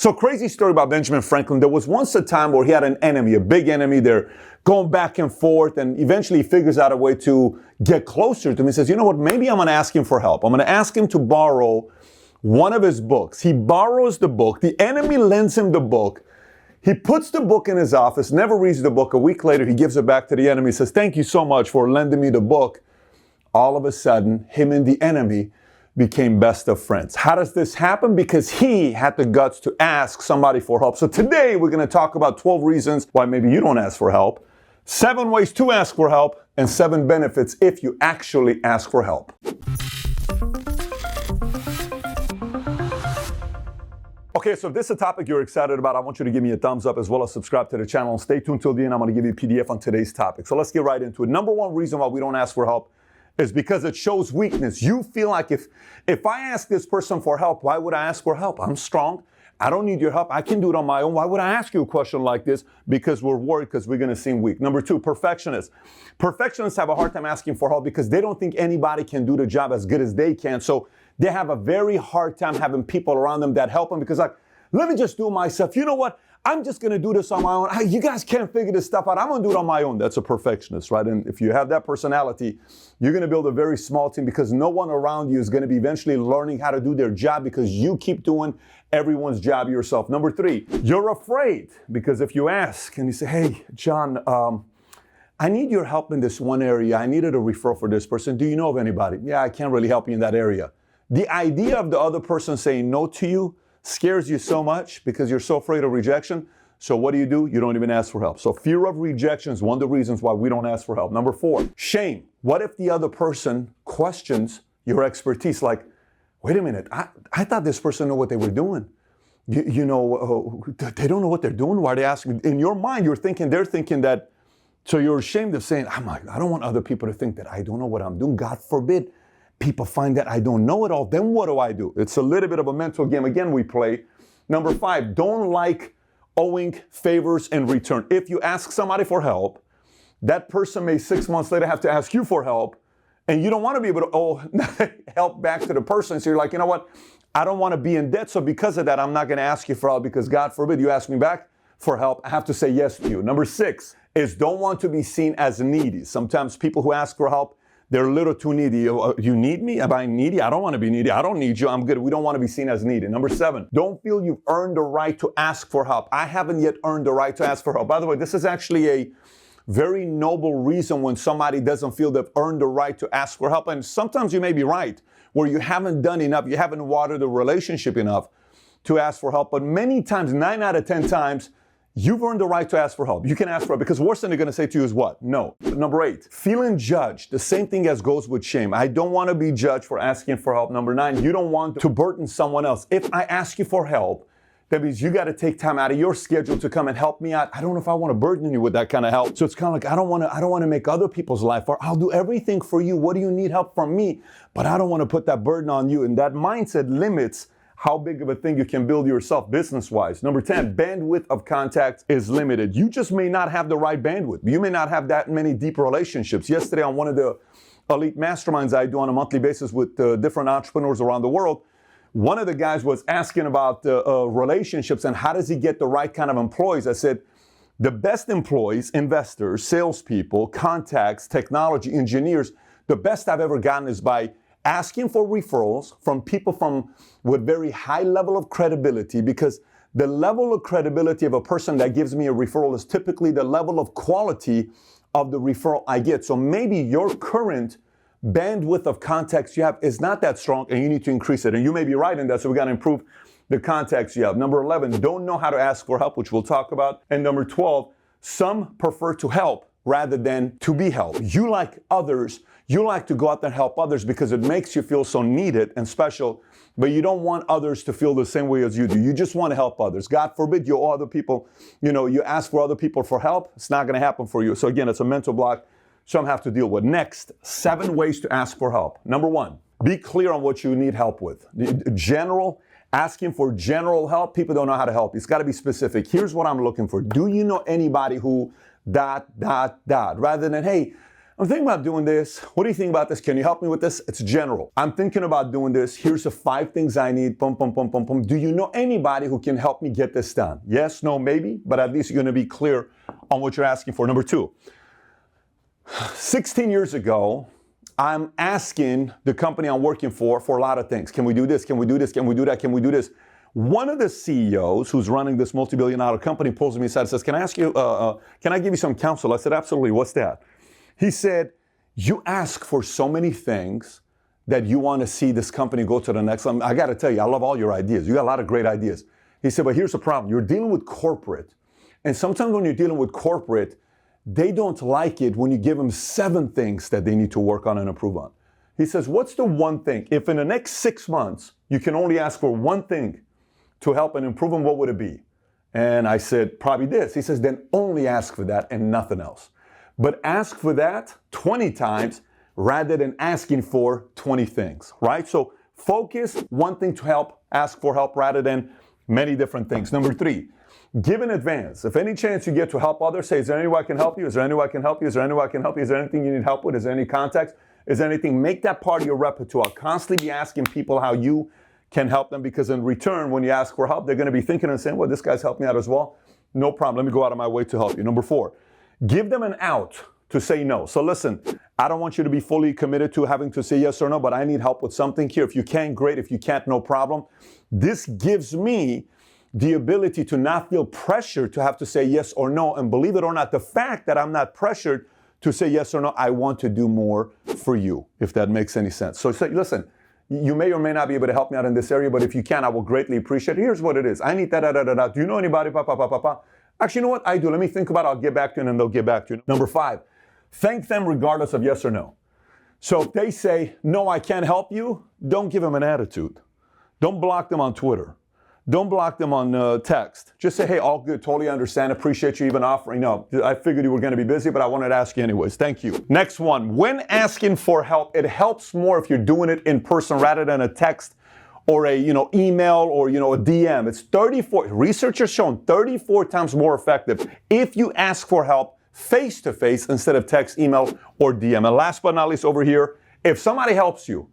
So crazy story about Benjamin Franklin. There was once a time where he had an enemy, a big enemy. They're going back and forth, and eventually he figures out a way to get closer to him. He says, you know what, maybe I'm going to ask him for help. I'm going to ask him to borrow one of his books. He borrows the book. The enemy lends him the book. He puts the book in his office, never reads the book. A week later, he gives it back to the enemy. He says, thank you so much for lending me the book. All of a sudden, him and the enemy became best of friends. How does this happen? Because he had the guts to ask somebody for help. So today we're going to talk about 12 reasons why maybe you don't ask for help, 7 ways to ask for help, and 7 benefits if you actually ask for help. Okay, so if this is a topic you're excited about, I want you to give me a thumbs up as well as subscribe to the channel and stay tuned till the end. I'm going to give you a PDF on today's topic. So let's get right into it. Number 1 reason why we don't ask for help is because it shows weakness. You feel like if I ask this person for help, why would I ask for help? I'm strong. I don't need your help. I can do it on my own. Why would I ask you a question like this? Because we're worried because we're going to seem weak. Number 2, perfectionists. Perfectionists have a hard time asking for help because they don't think anybody can do the job as good as they can. So they have a very hard time having people around them that help them because like, let me just do it myself. You know what? I'm just going to do this on my own. You guys can't figure this stuff out. I'm going to do it on my own. That's a perfectionist, right? And if you have that personality, you're going to build a very small team because no one around you is going to be eventually learning how to do their job because you keep doing everyone's job yourself. Number 3, you're afraid because if you ask and you say, hey, John, I need your help in this one area. I needed a referral for this person. Do you know of anybody? Yeah, I can't really help you in that area. The idea of the other person saying no to you scares you so much because you're so afraid of rejection. So what do? You don't even ask for help. So fear of rejection is one of the reasons why we don't ask for help. Number 4, shame. What if the other person questions your expertise? Like, wait a minute, I thought this person knew what they were doing. They don't know what they're doing. Why are they asking? In your mind, they're thinking that, so you're ashamed of saying, I don't want other people to think that I don't know what I'm doing. God forbid people find that I don't know it all. Then what do? It's a little bit of a mental game again we play. Number 5, don't like owing favors in return. If you ask somebody for help, that person may 6 months later have to ask you for help, and you don't want to be able to owe help back to the person. So you're like, you know what? I don't want to be in debt. So because of that, I'm not going to ask you for help because God forbid you ask me back for help. I have to say yes to you. Number 6 is don't want to be seen as needy. Sometimes people who ask for help, they're a little too needy. You need me? Am I needy? I don't want to be needy. I don't need you. I'm good. We don't want to be seen as needy. Number 7, don't feel you've earned the right to ask for help. I haven't yet earned the right to ask for help. By the way, this is actually a very noble reason when somebody doesn't feel they've earned the right to ask for help. And sometimes you may be right, where you haven't done enough, you haven't watered the relationship enough to ask for help. But many times, 9 out of 10 times, you've earned the right to ask for help. You can ask for it because worst thing they're going to say to you is what? No. Number 8, feeling judged. The same thing as goes with shame. I don't want to be judged for asking for help. Number 9, you don't want to burden someone else. If I ask you for help, that means you got to take time out of your schedule to come and help me out. I don't know if I want to burden you with that kind of help. So it's kind of like, I don't want to make other people's life, or I'll do everything for you. What do you need help from me? But I don't want to put that burden on you. And that mindset limits how big of a thing you can build yourself business-wise. Number 10, bandwidth of contact is limited. You just may not have the right bandwidth. You may not have that many deep relationships. Yesterday on one of the elite masterminds I do on a monthly basis with different entrepreneurs around the world, one of the guys was asking about relationships and how does he get the right kind of employees. I said, the best employees, investors, salespeople, contacts, technology, engineers, the best I've ever gotten is by asking for referrals from people with very high level of credibility, because the level of credibility of a person that gives me a referral is typically the level of quality of the referral I get. So maybe your current bandwidth of contacts you have is not that strong and you need to increase it. And you may be right in that, so we got to improve the contacts you have. Number 11, don't know how to ask for help, which we'll talk about. And number 12, some prefer to help rather than to be helped. You like others. You like to go out there and help others because it makes you feel so needed and special, but you don't want others to feel the same way as you do. You just want to help others. God forbid you owe other people, you ask for other people for help. It's not going to happen for you. So again, it's a mental block some have to deal with. Next, 7 ways to ask for help. Number 1, be clear on what you need help with. Asking for general help, people don't know how to help. It's got to be specific. Here's what I'm looking for. Do you know anybody who ... Rather than, hey, I'm thinking about doing this. What do you think about this? Can you help me with this? It's general. I'm thinking about doing this. Here's the 5 things I need. Boom, boom, boom, boom, boom. Do you know anybody who can help me get this done? Yes, no, maybe, but at least you're going to be clear on what you're asking for. Number 2, 16 years ago, I'm asking the company I'm working for a lot of things. Can we do this? Can we do this? Can we do that? Can we do this? One of the CEOs who's running this multi-billion-dollar company pulls me aside and says, can I ask you, can I give you some counsel? I said, absolutely. What's that? He said, you ask for so many things that you want to see this company go to the next level. I got to tell you, I love all your ideas. You got a lot of great ideas. He said, but here's the problem. You're dealing with corporate. And sometimes when you're dealing with corporate, they don't like it when you give them 7 things that they need to work on and improve on. He says, what's the one thing? If in the next 6 months, you can only ask for one thing to help and improve them, what would it be? And I said, probably this. He says, then only ask for that and nothing else. But ask for that 20 times rather than asking for 20 things, right? So focus, one thing to help, ask for help rather than many different things. Number 3, give in advance. If any chance you get to help others, say, is there any way I can help you? Is there any way I can help you? Is there any way I can help you? Is there anything you need help with? Is there any context? Is there anything? Make that part of your repertoire. Constantly be asking people how you can help them, because in return, when you ask for help, they're going to be thinking and saying, well, this guy's helped me out as well. No problem. Let me go out of my way to help you. Number 4, give them an out to say no. So listen, I don't want you to be fully committed to having to say yes or no, but I need help with something here. If you can, great. If you can't, no problem. This gives me the ability to not feel pressured to have to say yes or no. And believe it or not, the fact that I'm not pressured to say yes or no, I want to do more for you, if that makes any sense. So say, listen, you may or may not be able to help me out in this area, but if you can, I will greatly appreciate it. Here's what it is. I need that. Do you know anybody? Actually, you know what? I do. Let me think about it. I'll get back to you, and then they'll get back to you. Number 5, thank them regardless of yes or no. So if they say, no, I can't help you, don't give them an attitude. Don't block them on Twitter. Don't block them on text. Just say, hey, all good, totally understand, appreciate you even offering. No, I figured you were going to be busy, but I wanted to ask you anyways. Thank you. Next one, when asking for help, it helps more if you're doing it in person rather than a text or a email or a DM. It's 34, research has shown 34 times more effective if you ask for help face-to-face instead of text, email, or DM. And last but not least over here, if somebody helps you,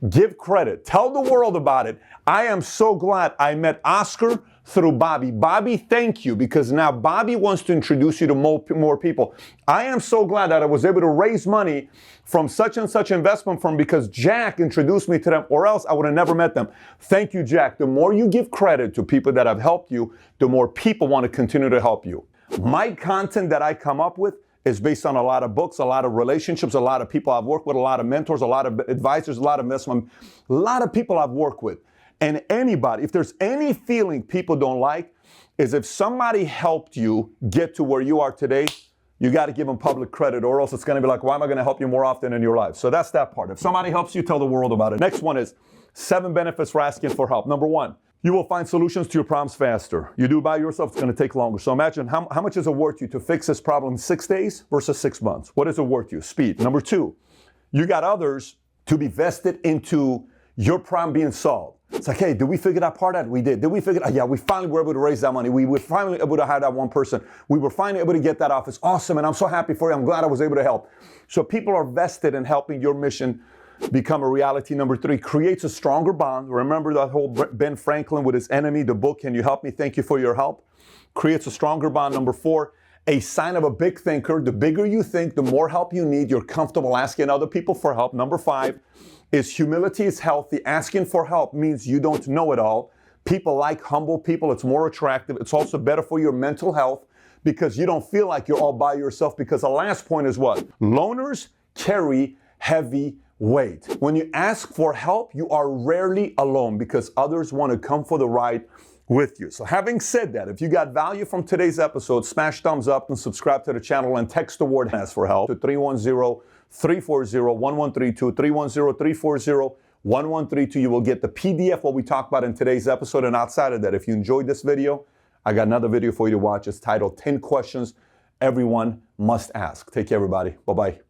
give credit. Tell the world about it. I am so glad I met Oscar through Bobby. Bobby, thank you, because now Bobby wants to introduce you to more people. I am so glad that I was able to raise money from such and such investment firm because Jack introduced me to them, or else I would have never met them. Thank you, Jack. The more you give credit to people that have helped you, the more people want to continue to help you. My content that I come up with is based on a lot of books, a lot of relationships, a lot of people I've worked with, a lot of mentors, a lot of advisors, a lot of investment, a lot of people I've worked with. And anybody, if there's any feeling people don't like, is if somebody helped you get to where you are today, you got to give them public credit, or else it's going to be like, why am I going to help you more often in your life? So that's that part. If somebody helps you, tell the world about it. Next one is 7 benefits for asking for help. Number 1, you will find solutions to your problems faster. You do it by yourself, it's going to take longer. So imagine how much is it worth you to fix this problem in 6 days versus 6 months? What is it worth you? Speed. Number 2, you got others to be vested into your problem being solved. It's like, hey, did we figure that part out? We did. Did we figure it out? Yeah, we finally were able to raise that money. We were finally able to hire that one person. We were finally able to get that office. Awesome, and I'm so happy for you. I'm glad I was able to help. So people are vested in helping your mission become a reality. Number 3, creates a stronger bond. Remember that whole Ben Franklin with his enemy, the book, Can You Help Me? Thank you for your help. Creates a stronger bond. Number 4, a sign of a big thinker. The bigger you think, the more help you need. You're comfortable asking other people for help. Number 5 is humility is healthy. Asking for help means you don't know it all. People like humble people. It's more attractive. It's also better for your mental health because you don't feel like you're all by yourself, because the last point is what? Loners carry heavy weight. When you ask for help, you are rarely alone because others want to come for the ride with you. So having said that, if you got value from today's episode, smash thumbs up and subscribe to the channel and text the word ask for help to 310-340-1132, 310-340-1132. You will get the PDF what we talked about in today's episode. And outside of that, if you enjoyed this video, I got another video for you to watch. It's titled 10 Questions Everyone Must Ask. Take care, everybody. Bye-bye.